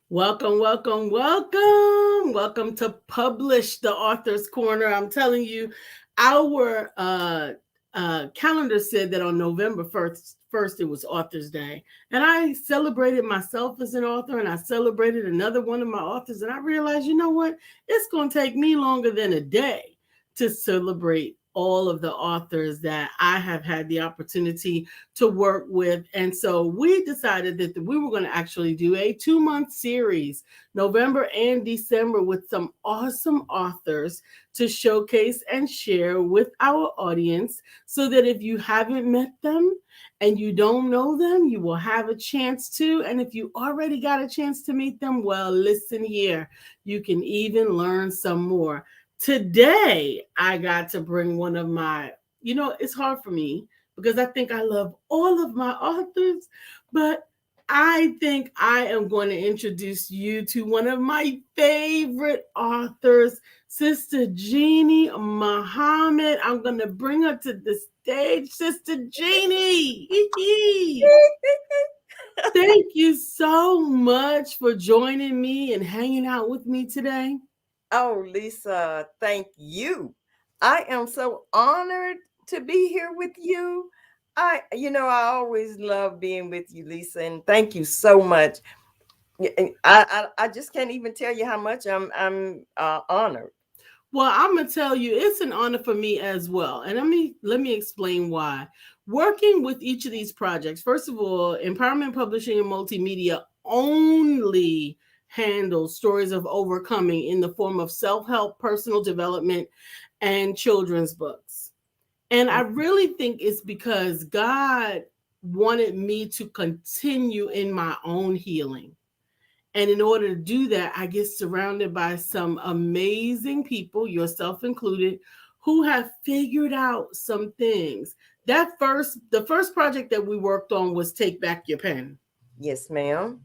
Welcome, welcome, welcome. Welcome to Publish the Author's Corner. I'm telling you, our calendar said that on November 1st, it was Author's Day. And I celebrated myself as an author and I celebrated another one of my authors. And I realized, you know what? It's going to take me longer than a day to celebrate all of the authors that I have had the opportunity to work with. And so we decided that we were going to actually do a 2 month series, November and December, with some awesome authors to showcase and share with our audience so that if you haven't met them and you don't know them, you will have a chance to. And if you already got a chance to meet them, well, listen here, you can even learn some more. Today, I got to bring one of my, it's hard for me because I think I love all of my authors, but I think I am going to introduce you to one of my favorite authors, Sister Jeanne Muhammad. I'm going to bring her to the stage, Sister Jeanne. Thank you so much for joining me and hanging out with me today. Oh, Lisa, thank you. I am so honored to be here with you. I always love being with you, Lisa, and thank you so much. I just can't even tell you how much I'm honored. Well, I'm gonna tell you, it's an honor for me as well, and let me explain why. Working with each of these projects, first of all, Empowerment Publishing and Multimedia only handles stories of overcoming in the form of self-help, personal development, and children's books. And I really think it's because God wanted me to continue in my own healing. And in order to do that, I get surrounded by some amazing people, yourself included, who have figured out some things. The first project that we worked on was Take Back Your Pen. Yes, ma'am.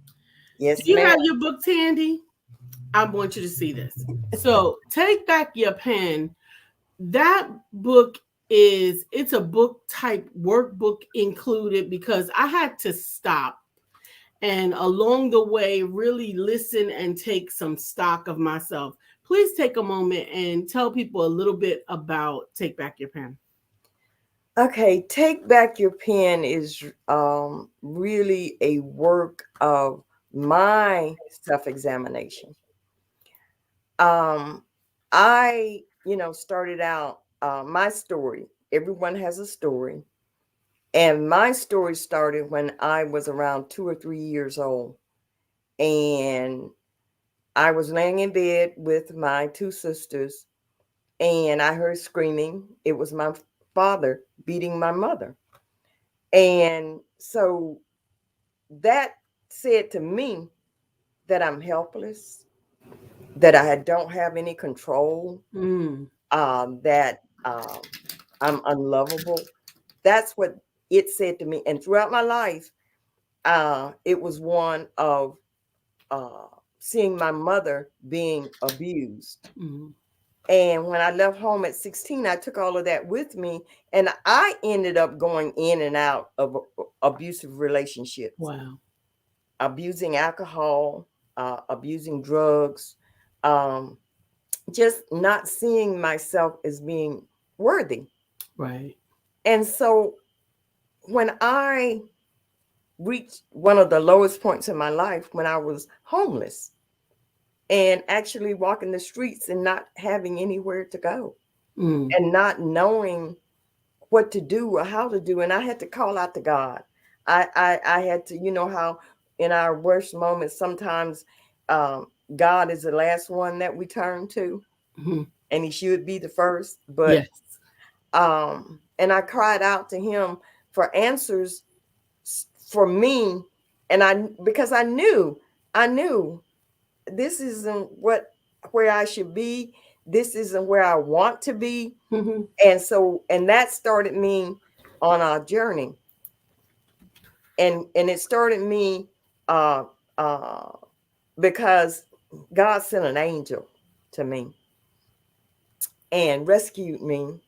Do Yes, you ma'am. have your books handy? I want you to see this. So, Take Back Your Pen, that book it's a book type workbook included because I had to stop and along the way really listen and take some stock of myself. Please take a moment and tell people a little bit about Take Back Your Pen. Okay, Take Back Your Pen is really a work of my self-examination. Um, I started out my story. Everyone has a story. And my story started when I was around 2 or 3 years old. And I was laying in bed with my two sisters, and I heard screaming. It was my father beating my mother. And so that said to me that I'm helpless, that I don't have any control, Mm, that I'm unlovable. That's what it said to me. And throughout my life, it was one of uh, seeing my mother being abused. mm. And when I left home at 16, I took all of that with me. And I ended up going in and out of abusive relationships, Wow. abusing alcohol, abusing drugs, um, just not seeing myself as being worthy. Right. And so when I reached one of the lowest points in my life, when I was homeless and actually walking the streets and not having anywhere to go Mm, and not knowing what to do or how to do. And I had to call out to God. I had to, how in our worst moments, sometimes God is the last one that we turn to, mhm. and he should be the first. But, Yes. and I cried out to him for answers for me. And because I knew this isn't where I should be. This isn't where I want to be. Mhm. And that started me on a journey, and it started me uh uh because God sent an angel to me and rescued me.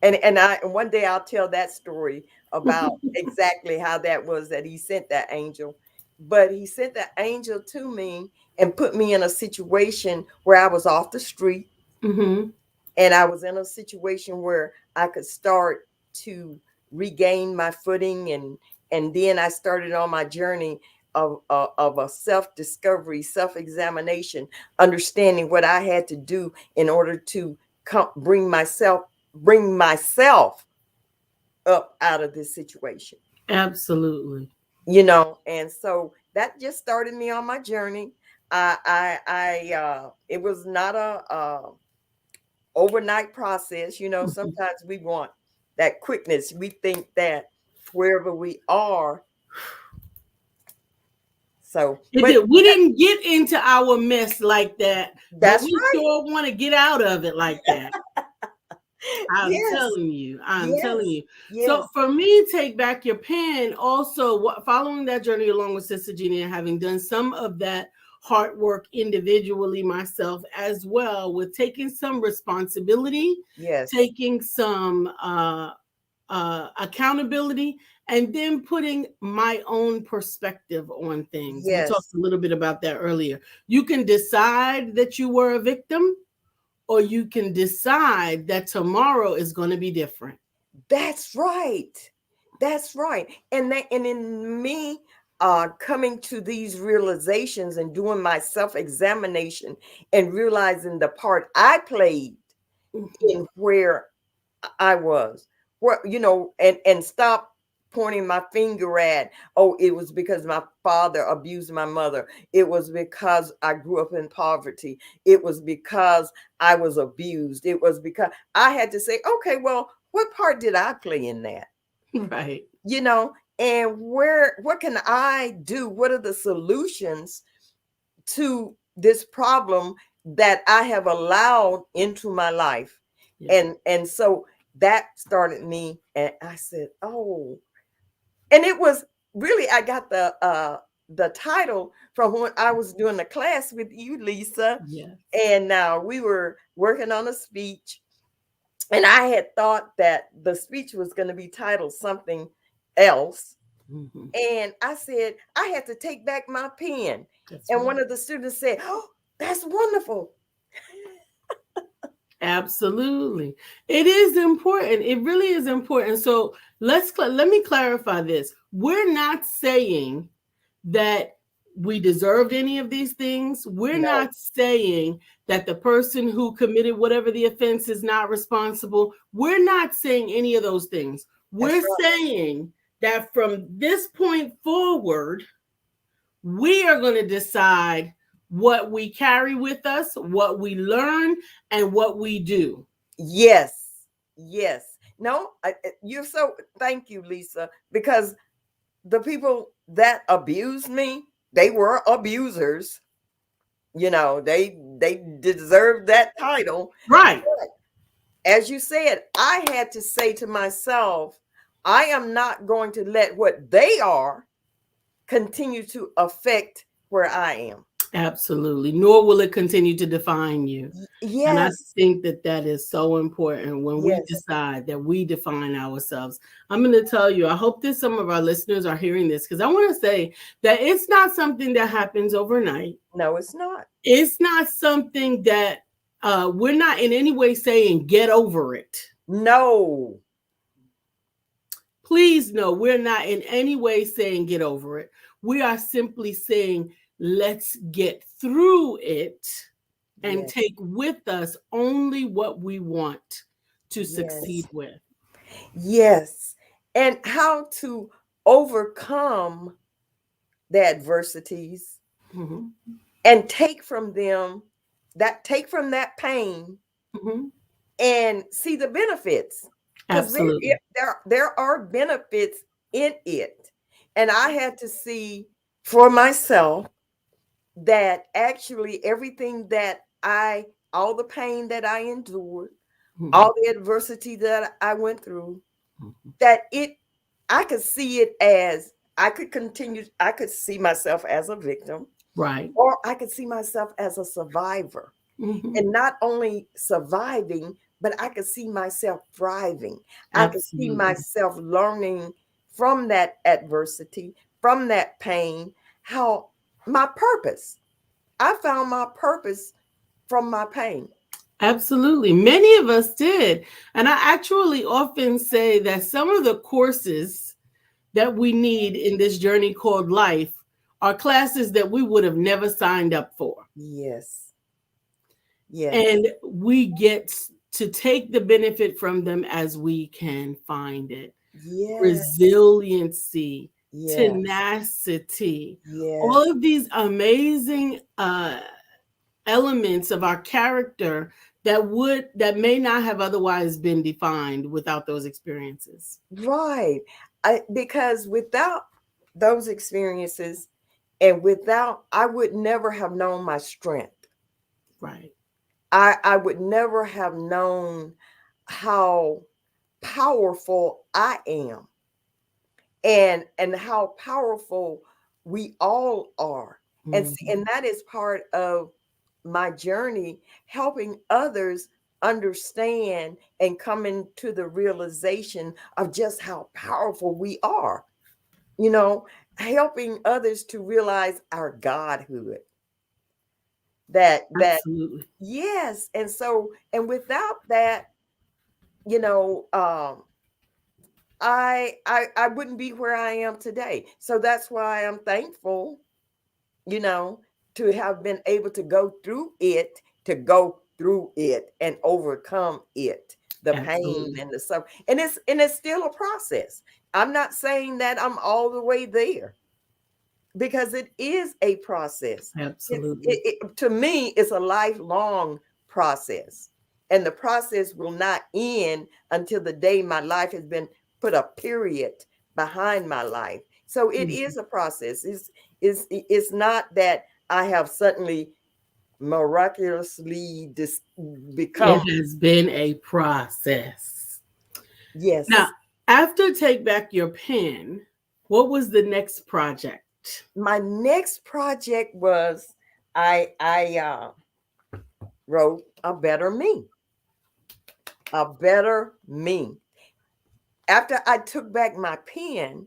And one day I'll tell that story about exactly how that was that he sent that angel. but he sent the angel to me and put me in a situation where I was off the street, Mm-hmm. and I was in a situation where I could start to regain my footing, and then I started on my journey of a self-discovery, self-examination, understanding what I had to do in order to bring myself up out of this situation. Absolutely. And so that just started me on my journey. It was not a overnight process. Sometimes we want that quickness. We think that wherever we are. So, It but did. We didn't get into our mess like that, but that's we right. sure want to get out of it like that. I'm Yes, telling you. I'm telling yes, you. So yes, for me, take back your pen. Also, following that journey along with Sister Jeanne and having done some of that hard work individually myself as well, with taking some responsibility, yes, taking some accountability, and then putting my own perspective on things. We talked yes. a little bit about that earlier. You can decide that you were a victim, or you can decide that tomorrow is going to be different. That's right. That's right. And in me coming to these realizations and doing my self-examination and realizing the part I played Mhm. in where I was, and stop pointing my finger at, oh, it was because my father abused my mother. It was because I grew up in poverty. It was because I was abused. It was because I had to say, okay, well, what part did I play in that? Right. You know, and what can I do? What are the solutions to this problem that I have allowed into my life? Yeah. And so that started me, and I said, oh, and it was really, I got the title from when I was doing the class with you, Lisa, Yes. and now we were working on a speech, and I had thought that the speech was going to be titled something else. Mhm. And I said, I had to take back my pen. That's And right. one of the students said, oh, that's wonderful. Absolutely. It is important. It really is important. So let me clarify this. We're not saying that we deserved any of these things. We're No, not saying that the person who committed whatever the offense is not responsible. We're not saying any of those things. that's We're right. saying that from this point forward, we are going to decide what we carry with us, what we learn, and what we do. Yes, yes. No, you're so, thank you, Lisa, because the people that abused me, they were abusers. They deserved that title. Right. As you said, I had to say to myself, I am not going to let what they are continue to affect where I am. Absolutely. Nor will it continue to define you. And I Yes, think that that is so important when we yes. decide that we define ourselves. I'm going to tell you, I hope that some of our listeners are hearing this, because I want to say that it's not something that happens overnight. No, it's not. It's not something that we're not in any way saying get over it. No. Please know we're not in any way saying get over it. We are simply saying let's get through it and Yes, take with us only what we want to succeed yes, with. yes. And how to overcome the adversities Mhm, and take from that pain mhm. and see the benefits, because Absolutely. there are benefits in it. And I had to see for myself that actually everything that I all the pain that I endured, Mhm, all the adversity that I went through, mhm. that it I could see it as, I could see myself as a victim, Right. or I could see myself as a survivor. Mhm. And not only surviving, but I could see myself thriving. I could see Absolutely. myself learning from that adversity, from that pain, how my purpose. I found my purpose from my pain. Absolutely. Many of us did. And I actually often say that some of the courses that we need in this journey called life are classes that we would have never signed up for. Yes. Yes. And we get to take the benefit from them as we can find it. Yes. Resiliency, Yes. tenacity, Yes. all of these amazing elements of our character that may not have otherwise been defined without those experiences. Right. Because without those experiences and without, I would never have known my strength. Right. I would never have known how powerful I am and how powerful we all are. And see, Mhm. and that is part of my journey, helping others understand and coming to the realization of just how powerful we are. You know, helping others to realize our godhood. That Absolutely. yes, and so and without that, you know, I wouldn't be where I am today. So that's why I'm thankful, you know, to have been able to go through it and overcome it, the pain Absolutely. and the suffering. And it's still a process. I'm not saying that I'm all the way there because it is a process. Absolutely. To me, it's a lifelong process. And the process will not end until the day my life has been put a period behind my life. So it Mhm. is a process. It's not that I have suddenly miraculously become. It has been a process. Now, Yes. after Take Back Your Pen, what was the next project? My next project was I wrote a better me. A better me. After I took back my pen,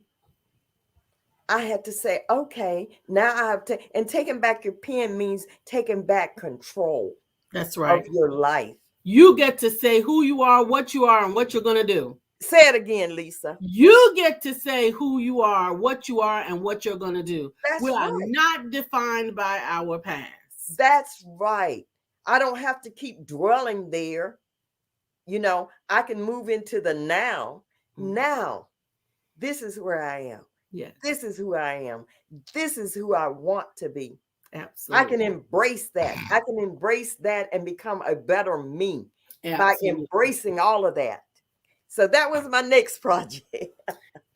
I had to say, okay, now I have to, and taking back your pen means taking back control That's of right. your life. You get to say who you are, and what you're going to do. Say it again, Lisa. You get to say who you are, and what you're going to do. We That's are right. not defined by our past. That's right. I don't have to keep dwelling there. I can move into the now. Mhm. Now, this is where I am. This Yes, is who I am. This is who I want to be. I can absolutely. embrace that. I can embrace that and become a better me by Absolutely. embracing all of that. So that was my next project.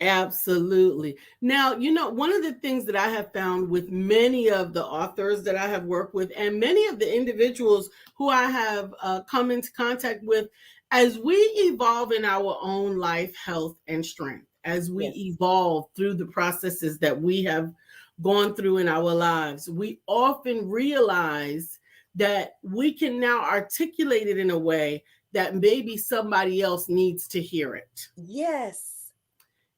Absolutely. Now, one of the things that I have found with many of the authors that I have worked with and many of the individuals who I have come into contact with, as we evolve in our own life, health, and strength, as we Yes. evolve through the processes that we have gone through in our lives, we often realize that we can now articulate it in a way that maybe somebody else needs to hear it. Yes.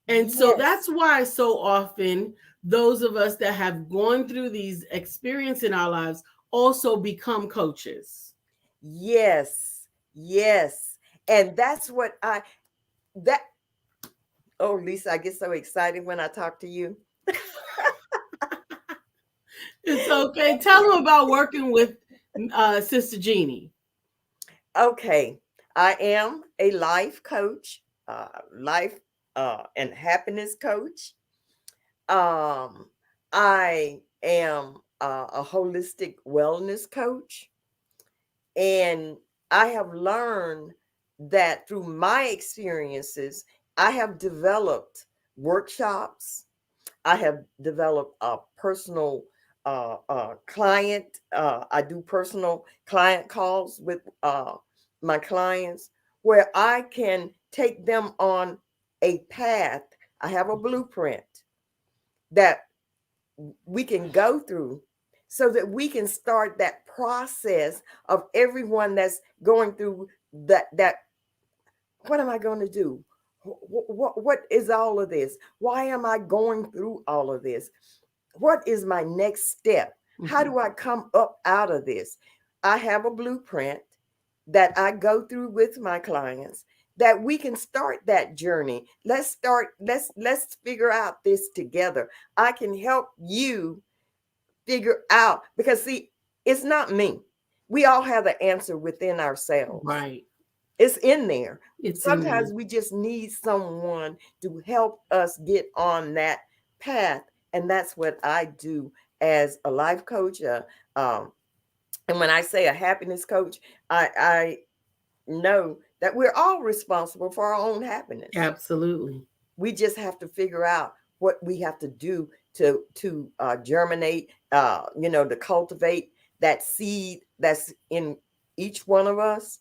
And so Yes. that's why so often those of us that have gone through these experiences in our lives also become coaches. Yes. Yes. And that's what that, oh, Lisa, I get so excited when I talk to you. It's okay. Tell them about working with Sister Jeannie. Okay. I am a life coach, life and happiness coach. Um, I am a holistic wellness coach, and I have learned that through my experiences, I have developed workshops. I have developed a personal client. I do personal client calls with my clients where I can take them on a path. I have a blueprint that we can go through so that we can start that process of everyone that's going through that what am I going to do? What is all of this? Why am I going through all of this? what is my next step? How Mhm. do I come up out of this? I have a blueprint that I go through with my clients that we can start that journey. Let's figure out this together. I can help you figure out, because see, it's not me. We all have the answer within ourselves. Right. It's in there. It's in there. Sometimes we just need someone to help us get on that path. And that's what I do as a life coach. And when I say a happiness coach, I know that we're all responsible for our own happiness. Absolutely. We just have to figure out what we have to do to germinate, to cultivate that seed that's in each one of us,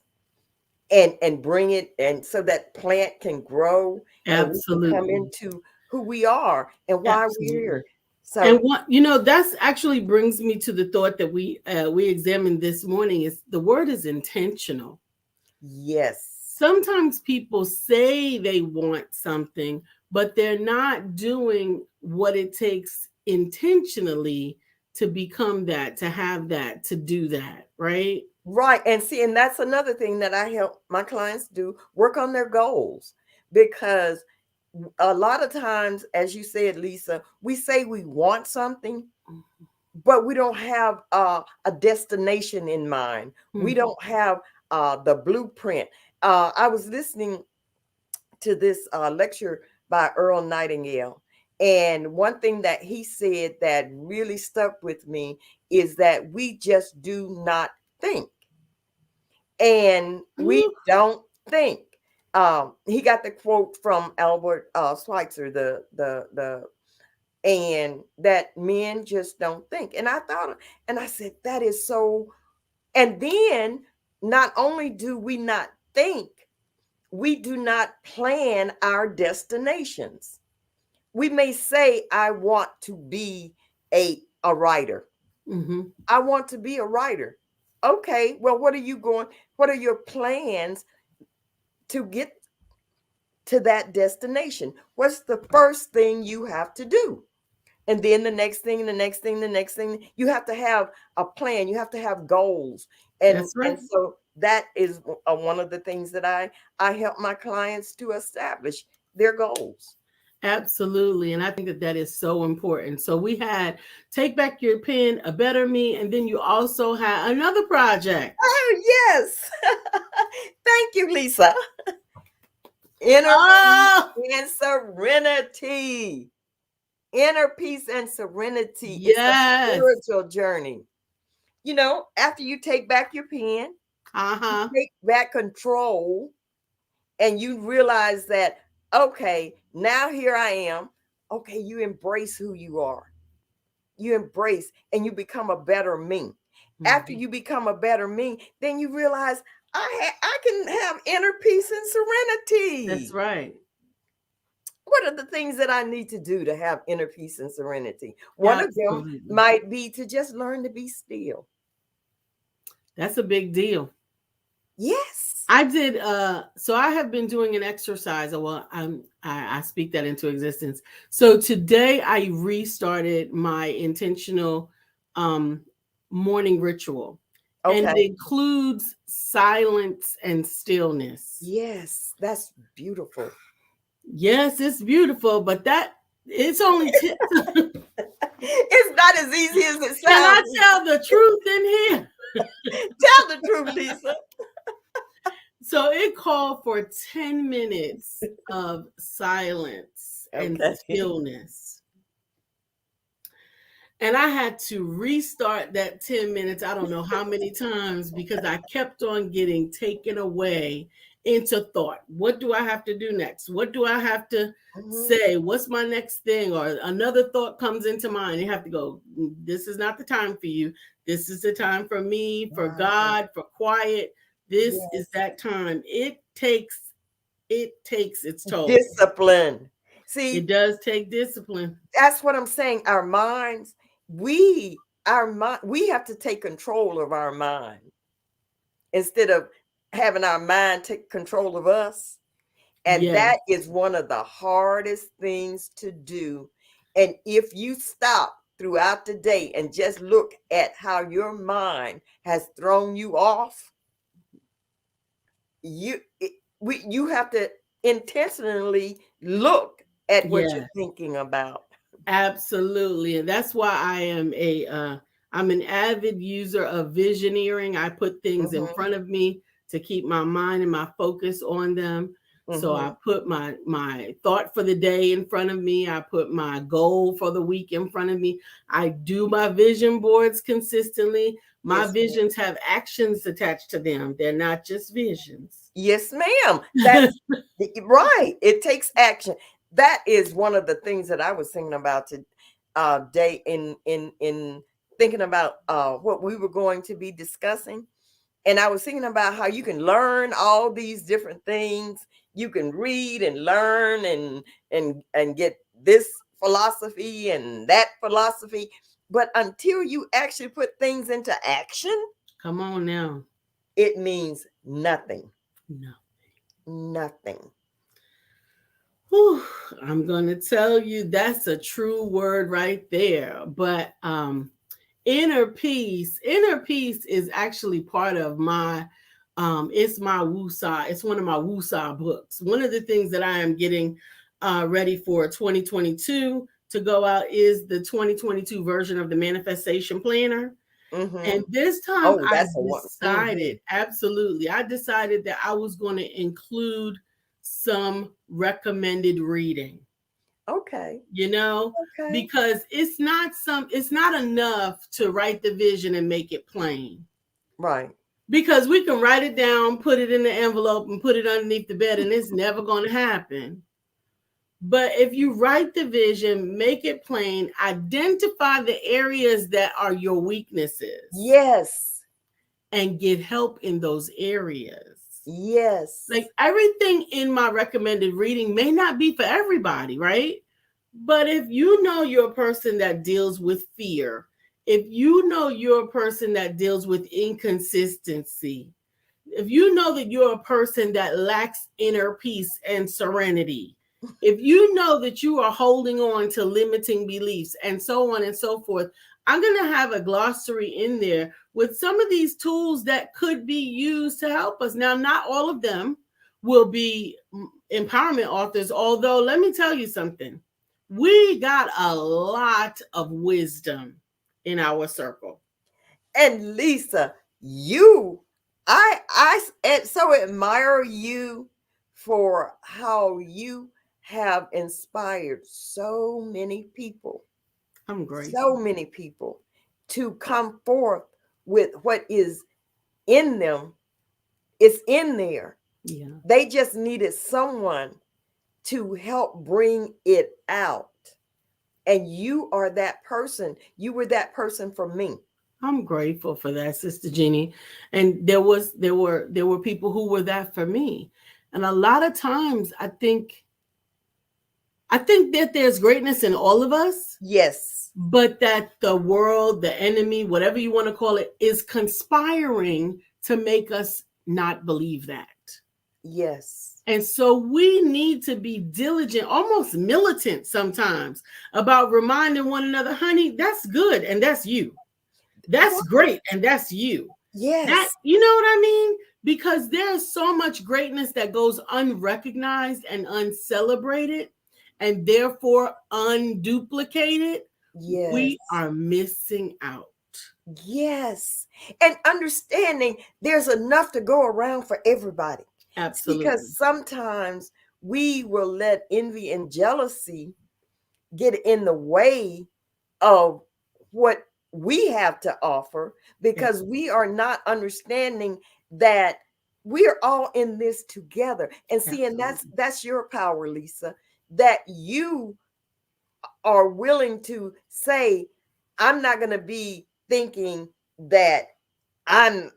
and bring it, and so that plant can grow and we can come Absolutely. into who we are and why we're Absolutely. here. So And what that's actually brings me to the thought that we examined this morning is the word is intentional. yes, Sometimes people say they want something, but they're not doing what it takes intentionally to become that, to have that, to do that, right? right. And see, and that's another thing that I help my clients do, work on their goals. Because a lot of times, as you said, Lisa, we say we want something, but we don't have a destination in mind. We Mhm. don't have the blueprint. I was listening to this lecture by Earl Nightingale. And one thing that he said that really stuck with me is that we just do not think. And we Ooh, don't think. He got the quote from Albert Schweitzer, the and that men just don't think. And I thought, and I said, that is so. And then not only do we not think, we do not plan our destinations. We may say, I want to be a writer. mhm. I want to be a writer. Okay, well, what are your plans to get to that destination? What's the first thing you have to do? And then the next thing, the next thing, the next thing. You have to have a plan. You have to have goals. And That's right. and so that is one of the things that I help my clients to establish their goals. Absolutely. And I think that that is so important. So we had Take Back Your Pen, A Better Me, and then you also had another project. Oh, yes. Thank you, Lisa. Inner peace Oh, and serenity. Inner peace and serenity. It's a yes. spiritual journey. After you take back your pen, you Uh-huh. take back control, and you realize that, okay, now here I am. Okay, you embrace who you are. You embrace and you become a better me. After Mhm. you become a better me, then you realize I can have inner peace and That's serenity. right. What are the things that I need to do to have inner peace and serenity? One of them Absolutely. might be to just learn to be still. That's a big deal. Yes. I did so I have been doing an exercise. Well, I speak that into existence. So today I restarted my intentional um morning ritual, and it Okay. includes silence and stillness. Yes, that's beautiful. Yes, it's beautiful, but that it's only It's not as easy as it can sounds, I Lisa. tell the truth in here? Tell the truth, Lisa. So it called for 10 minutes of silence and Okay. stillness. And I had to restart that 10 minutes, I don't know how many times, because I kept on getting taken away into thought. What do I have to do next? What do I have to Mhm. say? What's my next thing? Or another thought comes into mind. You have to go, this is not the time for you. This is the time for me, for Right. God, for quiet. This is Yes. that time. It takes its toll. Discipline. It See, does take discipline. that's what I'm saying. Our minds, we have to take control of our mind instead of having our mind take control of us. And Yes. that is one of the hardest things to do. And if you stop, throughout the day and just look at how your mind has thrown you off, you have to intentionally look at what you're Yes, thinking about. absolutely. And that's why I'm an avid user of visioneering. I put things in Mm-hmm. front of me to keep my mind and my focus on them. So Mm-hmm. I put my thought for the day in front of me. I put my goal for the week in front of me. I do my vision boards consistently. My Yes, ma'am. visions have actions attached to them. They're not just visions. Yes, ma'am. That's right. It takes action. That is one of the things that I was thinking about today in thinking about what we were going to be discussing. And I was thinking about how you can learn all these different things. You can read and learn and get this philosophy and that philosophy. But until you actually put things into action, Come on now. it means nothing. No. Nothing. Whew, I'm going to tell you that's a true word right there. But inner peace is actually part of my it's my woosah. It's one of my woosah books. One of the things that I am getting ready for 2022 to go out is the 2022 version of the manifestation planner. Mm-hmm. And this time Oh, I that's a one. Mm-hmm. decided, absolutely, I decided that I was going to include some recommended reading, Okay. you know, Okay. because it's not enough to write the vision and make it plain. Right. Because we can write it down, put it in the envelope, and put it underneath the bed, and it's never going to happen. But if you write the vision, make it plain, identify the areas that are your weaknesses Yes. and get help in those areas. Yes. Like everything in my recommended reading may not be for everybody, right? But if you know you're a person that deals with fear, if you know you're a person that deals with inconsistency, if you know that you're a person that lacks inner peace and serenity, if you know that you are holding on to limiting beliefs and so on and so forth, I'm going to have a glossary in there with some of these tools that could be used to help us. Now, not all of them will be empowerment authors, although let me tell you something. We got a lot of wisdom in our circle. And Lisa, you, so admire you for how you have inspired I'm so grateful. many people to come forth with what is in them. It's in there. Yeah, They just needed someone to help bring it out. And you are that person. You were that person for me. I'm grateful for that, Sister Jeannie. And there were people who were that for me. And a lot of times I think that there's greatness in all of us, Yes. but that the world, the enemy, whatever you want to call it, is conspiring to make us not believe that. Yes. And so we need to be diligent, almost militant sometimes, about reminding one another, honey, that's good and that's you. That's Right. great and that's you. That, Yes. you know what I mean? Because there's so much greatness that goes unrecognized and uncelebrated and therefore unduplicated. We Yes. are missing out. Yes. And understanding there's enough to go around for everybody. Because Absolutely. sometimes we will let envy and jealousy get in the way of what we have to offer Yeah, because we are not understanding that we are all in this together. And see, and absolutely. that's your power, Lisa, that you are willing to say, I'm not going to be thinking that I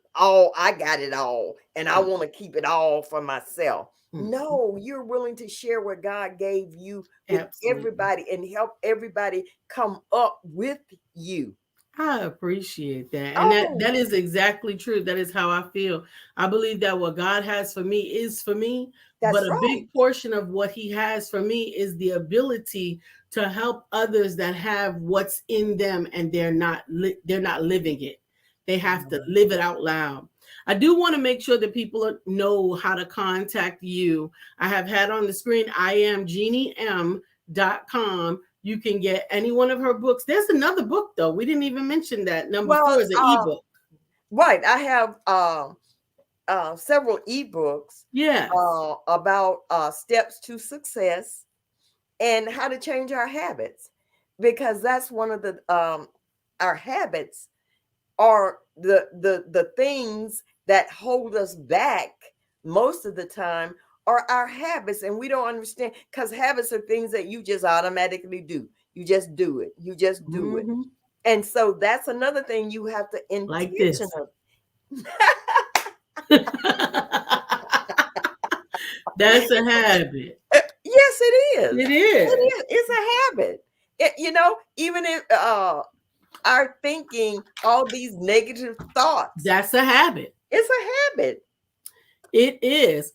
got it all and I Yeah, want to keep it all for myself. mhm, No, you're willing to share what God gave you with absolutely. everybody and help everybody come up with you. I appreciate that. And that Oh, is exactly true. That is how I feel. I believe that what God has for me is for me, but that's a right. big portion of what he has for me is the ability to help others that have what's in them and they're not living it. They have to live it out loud. I do want to make sure that people know how to contact you. I have had on the screen IamJeanneM.com. You can get any one of her books. There's another book though. We didn't even mention that. Number Well, 4 is an ebook. right. I have several ebooks Yes. about steps to success and how to change our habits, because that's one of the our habits are the things that hold us back most of the time are our habits, and we don't understand, because habits are things that you just automatically do. You just do it. You just do it. Mm-hmm. And so that's another thing you have to Like this. intentionally. That's a habit. Yes, it is. It is. It is. It's a habit. Even if our thinking all these negative thoughts, That's a habit. it's a habit. It is.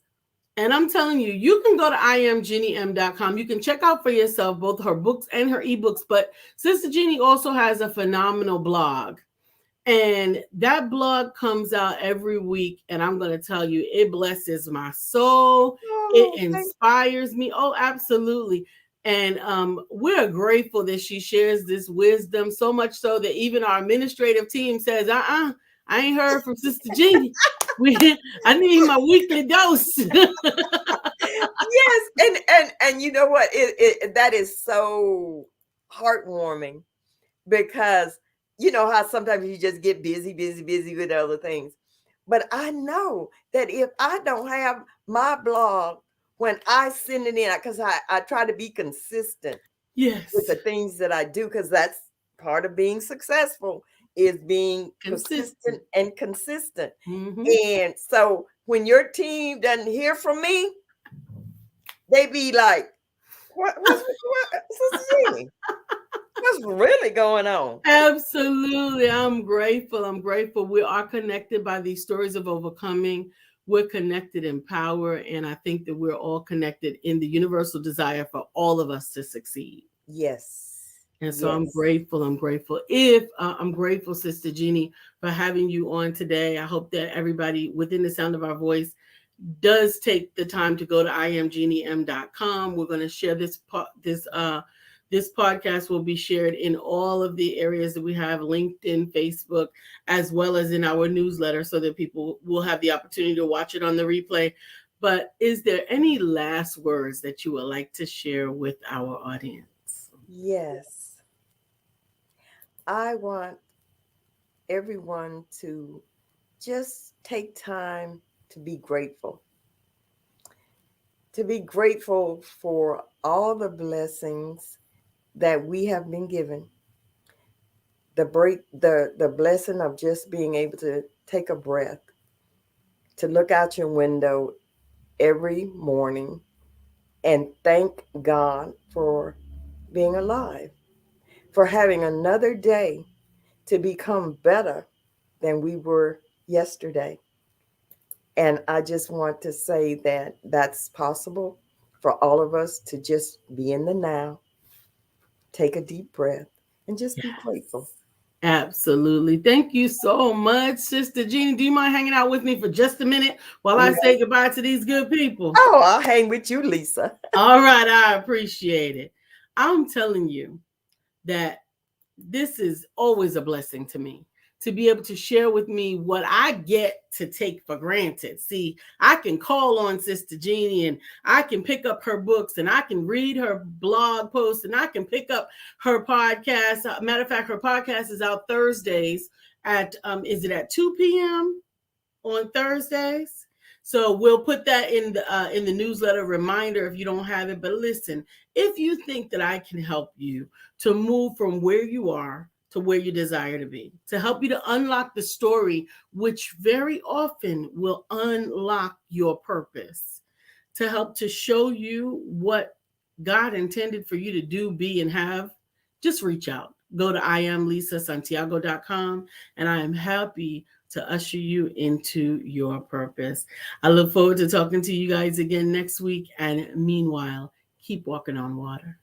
And I'm telling you, you can go to IamJeanneM.com. You can check out for yourself both her books and her ebooks. But Sister Jeanne also has a phenomenal blog. And that blog comes out every week. And I'm going to tell you, it blesses my soul. It inspires me. Oh, absolutely. And we're grateful that she shares this wisdom, so much so that even our administrative team says, I ain't heard from Sister Jeanne. I need my weekly dose. Yes, and you know what? That is so heartwarming, because you know how sometimes you just get busy with other things. But I know that if I don't have my blog when I send it in, because I try to be consistent with the things that I do, because that's part of being successful, is being persistent and consistent. Mm-hmm. And so when your team doesn't hear from me, they be like, what's really going on? Absolutely. I'm grateful. We are connected by these stories of overcoming. We're connected in power. And I think that we're all connected in the universal desire for all of us to succeed. Yes. And so I'm grateful. I'm grateful, Sister Jeanne, for having you on today. I hope that everybody within the sound of our voice does take the time to go to IamJeanneM.com. We're going to share this podcast will be shared in all of the areas that we have, LinkedIn, Facebook, as well as in our newsletter, so that people will have the opportunity to watch it on the replay. But is there any last words that you would like to share with our audience? Yes. I want everyone to just take time to be grateful. To be grateful for all the blessings that we have been given. The blessing of just being able to take a breath, to look out your window every morning and thank God for being alive, for having another day to become better than we were yesterday. And I just want to say that that's possible for all of us, to just be in the now, take a deep breath, and just be grateful. Absolutely. Thank you so much, Sister Jeanne. Do you mind hanging out with me for just a minute while I say goodbye to these good people? Oh, I'll hang with you, Lisa. All right. I appreciate it. I'm telling you that this is always a blessing to me, to be able to share with me what I get to take for granted. See, I can call on Sister Jeanne and I can pick up her books and I can read her blog posts and I can pick up her podcast. Matter of fact, her podcast is out Thursdays at, is it at 2 p.m. on Thursdays? So we'll put that in the newsletter reminder if you don't have it. But listen, if you think that I can help you to move from where you are to where you desire to be, to help you to unlock the story, which very often will unlock your purpose, to help to show you what God intended for you to do, be, and have, just reach out. Go to IamLisaSantiago.com, and I am happy to usher you into your purpose. I look forward to talking to you guys again next week. And meanwhile, keep walking on water.